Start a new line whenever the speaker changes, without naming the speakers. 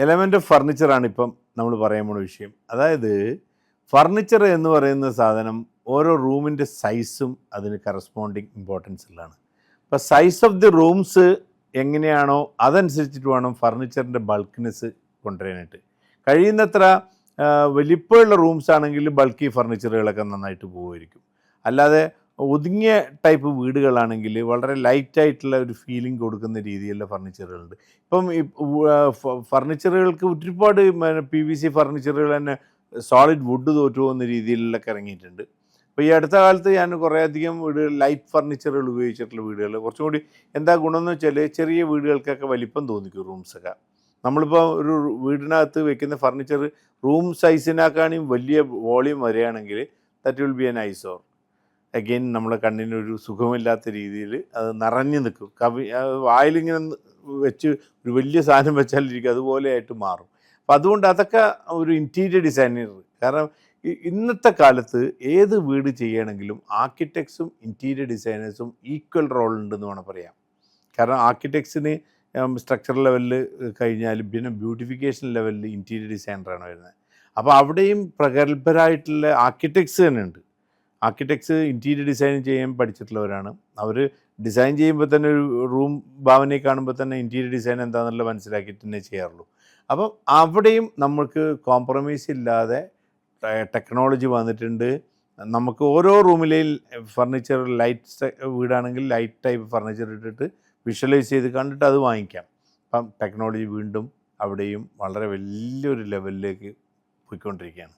Element of ഫർണിച്ചറാണ് ഇപ്പം നമ്മൾ പറയാൻ പോണ വിഷയം. അതായത് ഫർണിച്ചർ എന്ന് പറയുന്ന സാധനം ഓരോ റൂമിൻ്റെ സൈസും അതിന് കറസ്പോണ്ടിങ് ഇമ്പോർട്ടൻസ് ഉള്ളതാണ്. അപ്പോൾ സൈസ് ഓഫ് ദി റൂംസ് എങ്ങനെയാണോ അതനുസരിച്ചിട്ട് വേണം ഫർണിച്ചറിൻ്റെ ബൾക്ക്നെസ് കൊണ്ടുവരാനായിട്ട്. കഴിയുന്നത്ര വലിപ്പമുള്ള റൂംസ് ആണെങ്കിൽ ബൾക്കി ഫർണിച്ചറുകളൊക്കെ നന്നായിട്ട് പോകുമായിരിക്കും. അല്ലാതെ ഒതുങ്ങിയ ടൈപ്പ് വീടുകളാണെങ്കിൽ വളരെ ലൈറ്റായിട്ടുള്ള ഒരു ഫീലിംഗ് കൊടുക്കുന്ന രീതിയിലുള്ള ഫർണിച്ചറുകളുണ്ട്. ഇപ്പം ഈ ഫർണിച്ചറുകൾക്ക് ഒരുപാട് PVC ഫർണിച്ചറുകൾ തന്നെ സോളിഡ് വുഡ് തോറ്റു പോകുന്ന രീതിയിലൊക്കെ ഇറങ്ങിയിട്ടുണ്ട്. അപ്പോൾ ഈ അടുത്ത കാലത്ത് ഞാൻ കുറേയധികം വീടുകൾ ലൈറ്റ് ഫർണിച്ചറുകൾ ഉപയോഗിച്ചിട്ടുള്ള വീടുകൾ കുറച്ചും കൂടി എന്താ ഗുണമെന്ന് വെച്ചാൽ ചെറിയ വീടുകൾക്കൊക്കെ വലിപ്പം തോന്നിക്കും റൂംസൊക്കെ. നമ്മളിപ്പോൾ ഒരു വീടിനകത്ത് വെക്കുന്ന ഫർണിച്ചർ റൂം സൈസിനേക്കാളും വലിയ വോളിയം വരികയാണെങ്കിൽ that will be an eyesore. Again നമ്മളെ കണ്ണിനൊരു സുഖമില്ലാത്ത രീതിയിൽ അത് നിറഞ്ഞു നിൽക്കും. വായിലിങ്ങനെ വെച്ച് ഒരു വലിയ സാധനം വെച്ചാലിരിക്കും അതുപോലെ ആയിട്ട് മാറും. അപ്പം അതുകൊണ്ട് അതൊക്കെ ഒരു ഇൻറ്റീരിയർ ഡിസൈനർ, കാരണം ഇന്നത്തെ കാലത്ത് ഏത് വീട് ചെയ്യണമെങ്കിലും ആർക്കിടെക്ട്സും ഇൻറ്റീരിയർ ഡിസൈനേഴ്സും ഈക്വൽ റോൾ ഉണ്ടെന്ന് വേണം പറയാം. കാരണം ആർക്കിടെക്ട്സിന് സ്ട്രക്ചർ ലെവലിൽ കഴിഞ്ഞാലും പിന്നെ ബ്യൂട്ടിഫിക്കേഷൻ ലെവലിൽ ഇൻറ്റീരിയർ ഡിസൈനറാണ് വരുന്നത്. അപ്പോൾ അവിടെയും പ്രഗത്ഭരായിട്ടുള്ള ആർക്കിടെക്ട്സ് തന്നെ ഉണ്ട്. ആർക്കിടെക്ട്സ് ഇൻറ്റീരിയർ ഡിസൈൻ ചെയ്യാൻ പഠിച്ചിട്ടുള്ളവരാണ്. അവർ ഡിസൈൻ ചെയ്യുമ്പോൾ തന്നെ ഒരു റൂം ഭാവനയെ കാണുമ്പോൾ തന്നെ ഇൻറ്റീരിയർ ഡിസൈൻ എന്താണെന്നുള്ള മനസ്സിലാക്കിയിട്ട് തന്നെ ചെയ്യാറുള്ളൂ. അപ്പം അവിടെയും നമുക്ക് കോംപ്രമൈസ് ഇല്ലാതെ ടെക്നോളജി വന്നിട്ടുണ്ട്. നമുക്ക് ഓരോ റൂമിലെയും ഫർണിച്ചർ ലൈറ്റ് വീടാണെങ്കിൽ ലൈറ്റ് ടൈപ്പ് ഫർണിച്ചർ ഇട്ടിട്ട് വിഷ്വലൈസ് ചെയ്ത് കണ്ടിട്ട് അത് വാങ്ങിക്കാം. അപ്പം ടെക്നോളജി വീണ്ടും അവിടെയും വളരെ വലിയൊരു ലെവലിലേക്ക് പോയിക്കൊണ്ടിരിക്കുകയാണ്.